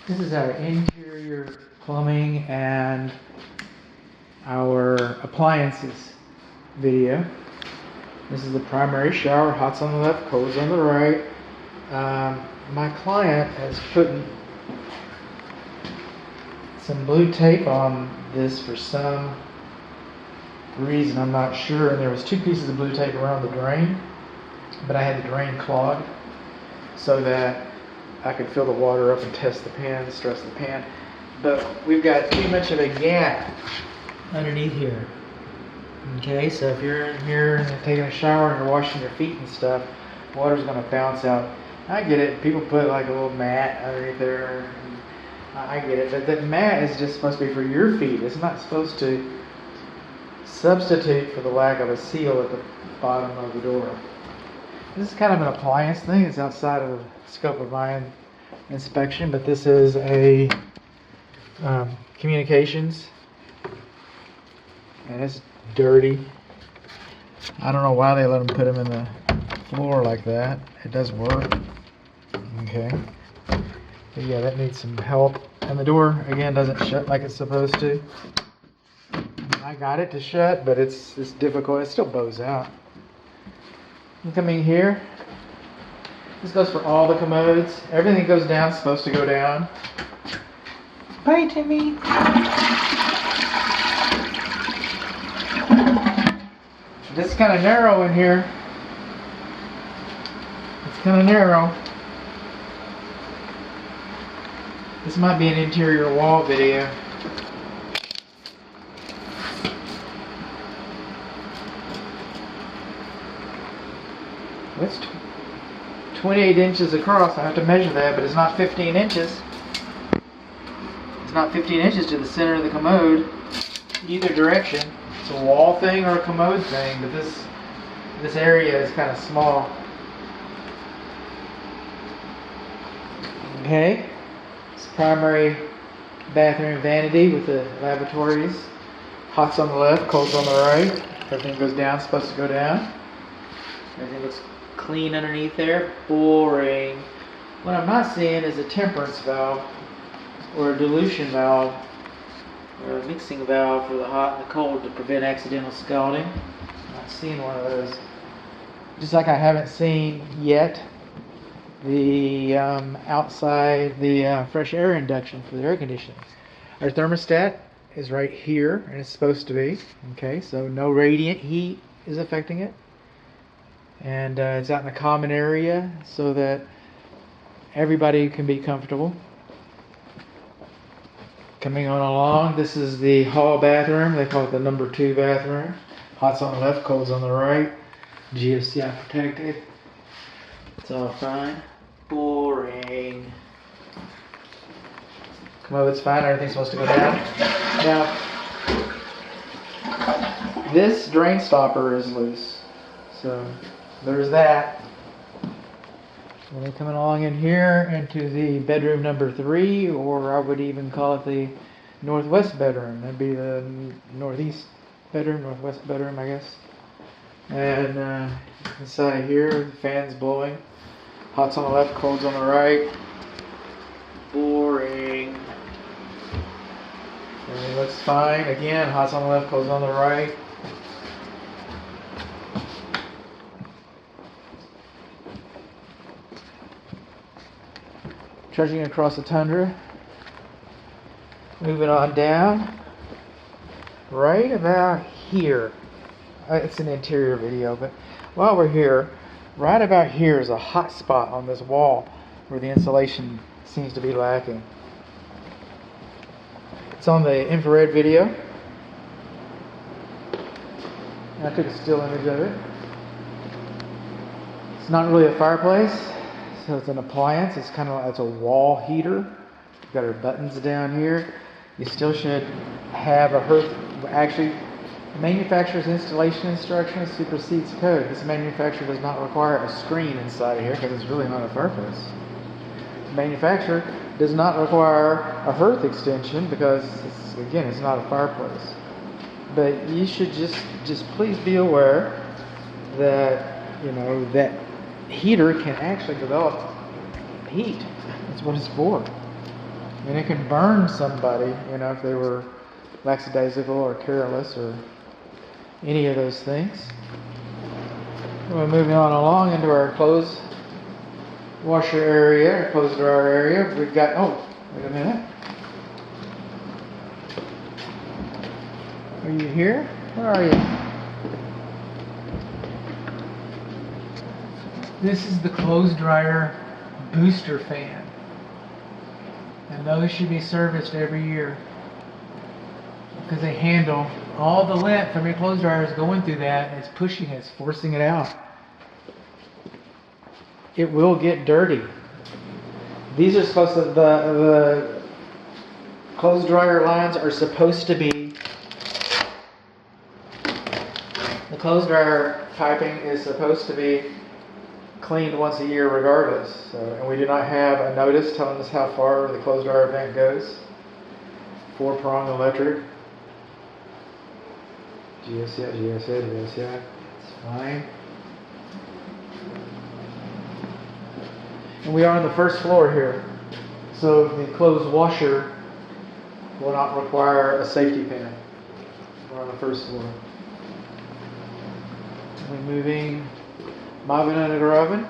This is our interior plumbing and our appliances video. This is the primary shower, hot's on the left, cold's on the right. My client has put some blue tape on this for some reason, I'm not sure, and there was 2 pieces of blue tape around the drain, but I had the drain clogged so that I could fill the water up and test the pan, stress the pan. But we've got too much of a gap underneath here. Okay, so if you're in here and taking a shower and you're washing your feet and stuff, water's going to bounce out. I get it. People put like a little mat underneath there. I get it. But that mat is just supposed to be for your feet. It's not supposed to substitute for the lack of a seal at the bottom of the door. This is kind of an appliance thing. It's outside of the scope of my inspection, but this is a communications, and it's dirty. I don't know why they let them put them in the floor like that. It does work. Okay. But yeah, that needs some help. And the door, again, doesn't shut like it's supposed to. I got it to shut, but it's difficult. It still bows out. You come in here. This goes for all the commodes. Everything goes down is supposed to go down. Bye, Timmy. This is kind of narrow in here. It's kind of narrow. This might be an interior wall video. It's 28 inches across. I have to measure that, but it's not 15 inches. It's not 15 inches to the center of the commode, either direction. It's a wall thing or a commode thing, but this area is kind of small. Okay, it's primary bathroom vanity with the lavatories. Hot's on the left, cold's on the right. Everything goes down, supposed to go down. Everything looks clean underneath there. Boring. What I'm not seeing is a temperance valve or a dilution valve or a mixing valve for the hot and the cold to prevent accidental scalding. I'm not seeing one of those. Just like I haven't seen yet the outside, the fresh air induction for the air conditioning. Our thermostat is right here, and it's supposed to be. Okay, so no radiant heat is affecting it. And it's out in the common area so that everybody can be comfortable. Coming on along, this is the hall bathroom. They call it the number 2 bathroom. Hot's on the left, cold's on the right. GFCI protected. It's all fine. Boring. Commode's fine. Everything's supposed to go down. Now, this drain stopper is loose. So there's that. And then coming along in here into the bedroom number 3, or I would even call it the northwest bedroom. That'd be the northeast bedroom, northwest bedroom, I guess. And inside of here, the fan's blowing. Hot's on the left, cold's on the right. Boring. Everything looks fine. Again, hot's on the left, cold's on the right. Trudging across the tundra. Moving on down. Right about here. It's an interior video, but while we're here, right about here is a hot spot on this wall where the insulation seems to be lacking. It's on the infrared video. And I took a still image of it. It's not really a fireplace. So it's an appliance. It's kind of like, it's a wall heater. You've got our buttons down here. You still should have a hearth. Actually, manufacturer's installation instructions supersedes code. This manufacturer does not require a screen inside of here because it's really not a fireplace. The manufacturer does not require a hearth extension because, it's not a fireplace. But you should just please be aware that, that heater can actually develop heat. That's what it's for. And it can burn somebody, if they were lackadaisical or careless or any of those things. We're moving on along into our clothes washer area, our clothes dryer area. We've got, wait a minute. Are you here? Where are you? This is the clothes dryer booster fan. And those should be serviced every year because they handle all the lint from your clothes dryer is going through that, and it's pushing it, it's forcing it out. It will get dirty. These are supposed to, the clothes dryer lines are supposed to be, the clothes dryer piping is supposed to be cleaned once a year regardless. And we do not have a notice telling us how far the clothes dryer vent goes. 4-prong electric. GSI. It's fine. And we are on the first floor here. So the clothes washer will not require a safety pin. We're on the first floor. We're moving mopping under oven.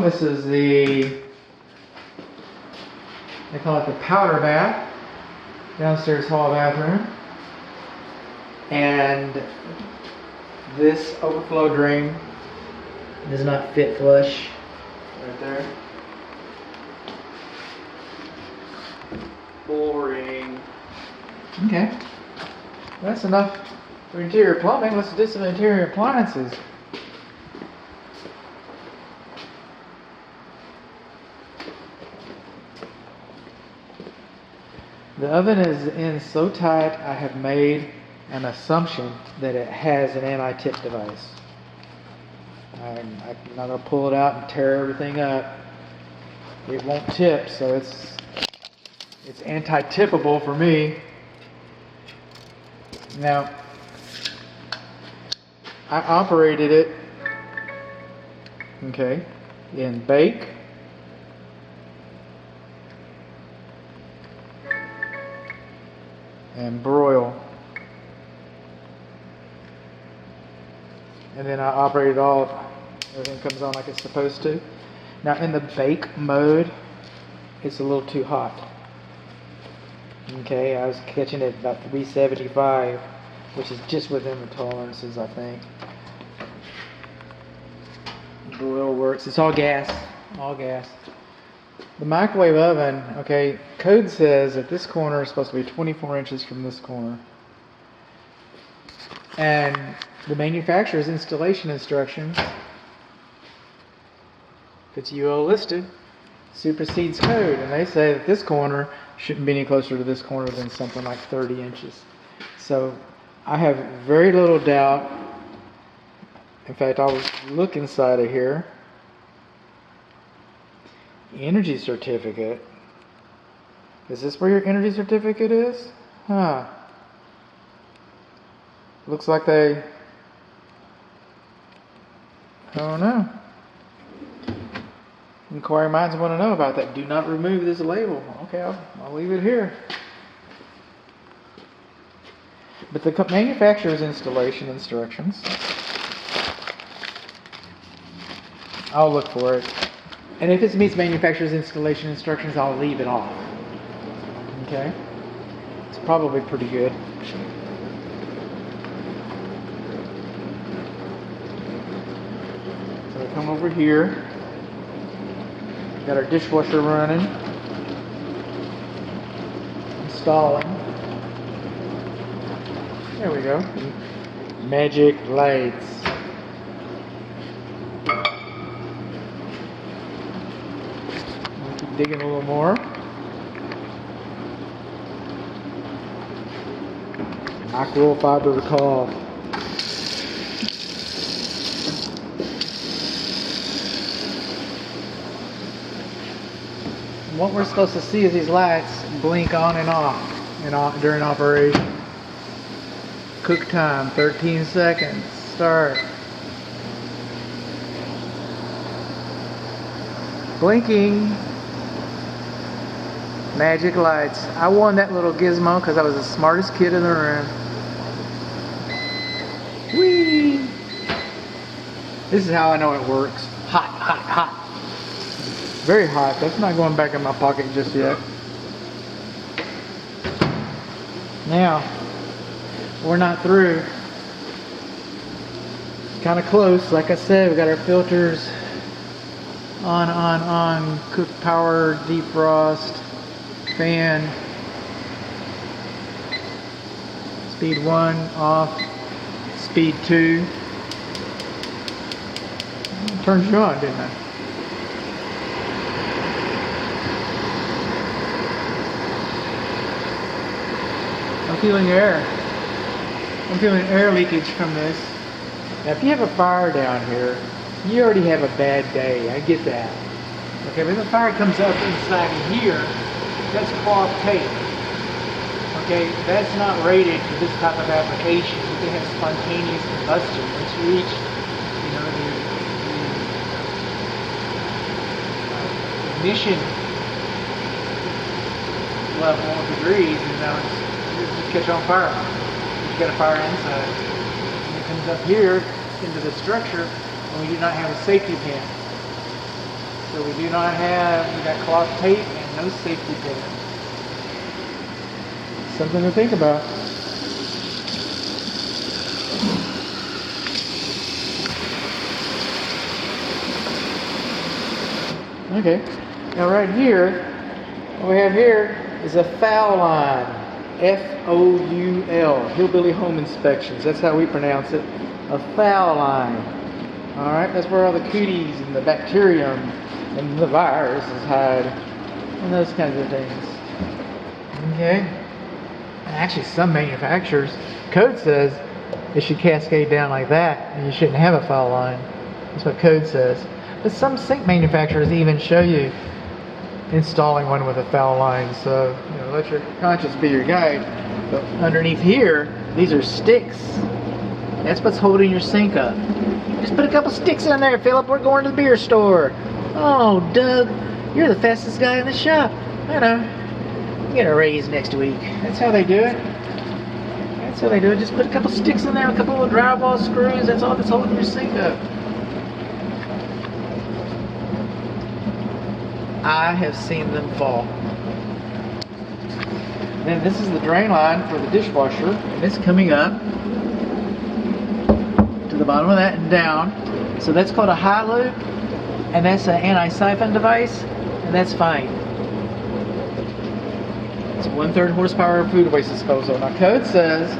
This is they call it the powder bath, downstairs hall bathroom. And this overflow drain does not fit flush right there. Boring. Okay. That's enough for interior plumbing. Let's do some interior appliances. The oven is in so tight, I have made an assumption that it has an anti-tip device. I'm not going to pull it out and tear everything up. It won't tip, so it's anti-tippable for me. Now, I operated it, in bake, and broil. And then I operate it all, everything comes on like it's supposed to. Now in the bake mode, it's a little too hot. I was catching it about 375, which is just within the tolerances, I think. Broil works, it's all gas. The microwave oven, code says that this corner is supposed to be 24 inches from this corner. And the manufacturer's installation instructions, if it's UL listed, supersedes code. And they say that this corner shouldn't be any closer to this corner than something like 30 inches. So I have very little doubt. In fact, I'll look inside of here. Energy certificate. Is this where your energy certificate is? Looks like they... I don't know. Inquiring minds want to know about that. Do not remove this label. Okay, I'll leave it here. But the manufacturer's installation instructions, I'll look for it. And if it meets manufacturer's installation instructions, I'll leave it off. It's probably pretty good. So we come over here. Got our dishwasher running. Installing. There we go. Magic lights. Keep digging a little more. Microfiber cloth. What we're supposed to see is these lights blink on and off during operation. Cook time, 13 seconds. Start. Blinking. Magic lights. I won that little gizmo because I was the smartest kid in the room. Whee! This is how I know it works. Hot, hot, hot. Very hot. That's not going back in my pocket just yet. Now, we're not through. Kind of close. Like I said, we got our filters on. Cook power, defrost, fan. Speed 1 off. Speed 2. Turned you on, didn't I? I'm feeling air. I'm feeling air leakage from this. Now, if you have a fire down here, you already have a bad day. I get that. Okay, but if the fire comes up inside of here, that's cloth tape. Okay, that's not rated for this type of application. You can have spontaneous combustion. Once you reach, you know, the ignition level of degrees, and now it's catch on fire. You got a fire inside. And it comes up here into the structure, and we do not have a safety pin. So we do not have, we got cloth tape and no safety pin. Something to think about. Okay, now right here, what we have here is a foul line. F-O-U-L, Hillbilly Home Inspections. That's how we pronounce it. A foul line. Alright, that's where all the cooties and the bacterium and the viruses hide. And those kinds of things. Okay. And actually, some manufacturers, code says it should cascade down like that, and you shouldn't have a foul line. That's what code says. But some sink manufacturers even show you installing one with a foul line, so you know, let your conscience be your guide. But underneath here, these are sticks. That's what's holding your sink up. Just put a couple sticks in there, Philip. We're going to the beer store. Oh, Doug, you're the fastest guy in the shop. I know. You get a raise next week. That's how they do it. That's how they do it. Just put a couple sticks in there, a couple of drywall screws. That's all that's holding your sink up. I have seen them fall. Then this is the drain line for the dishwasher, and it's coming up to the bottom of that and down. So that's called a high loop, and that's an anti-siphon device, and that's fine. It's 1/3 horsepower food waste disposal. Now code says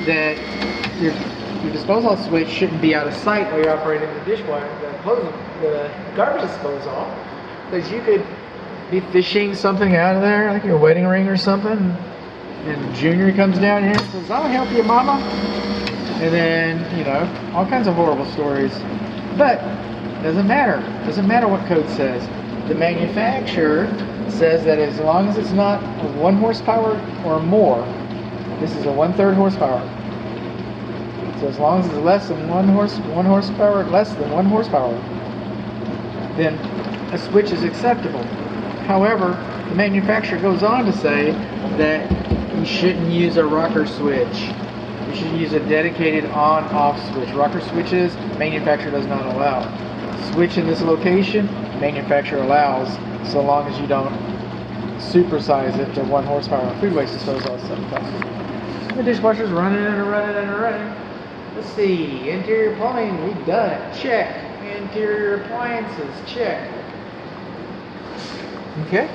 that your disposal switch shouldn't be out of sight while you're operating the dishwasher, the garbage disposal. Because you could be fishing something out of there, like your wedding ring or something, and Junior comes down here and says, "I'll help you, Mama." And then, you know, all kinds of horrible stories. But doesn't matter. Doesn't matter what code says. The manufacturer says that as long as it's not 1 horsepower or more, this is a 1/3 horsepower. So as long as it's less than 1 horsepower, less than 1 horsepower, then a switch is acceptable. However, the manufacturer goes on to say that you shouldn't use a rocker switch. You should use a dedicated on-off switch. Rocker switches, manufacturer does not allow. Switch in this location, manufacturer allows, so long as you don't supersize it to 1 horsepower. Food waste disposal sometimes. The dishwasher's running and running and running. Let's see, interior plumbing, we've done it. Check. Interior appliances, check. Okay.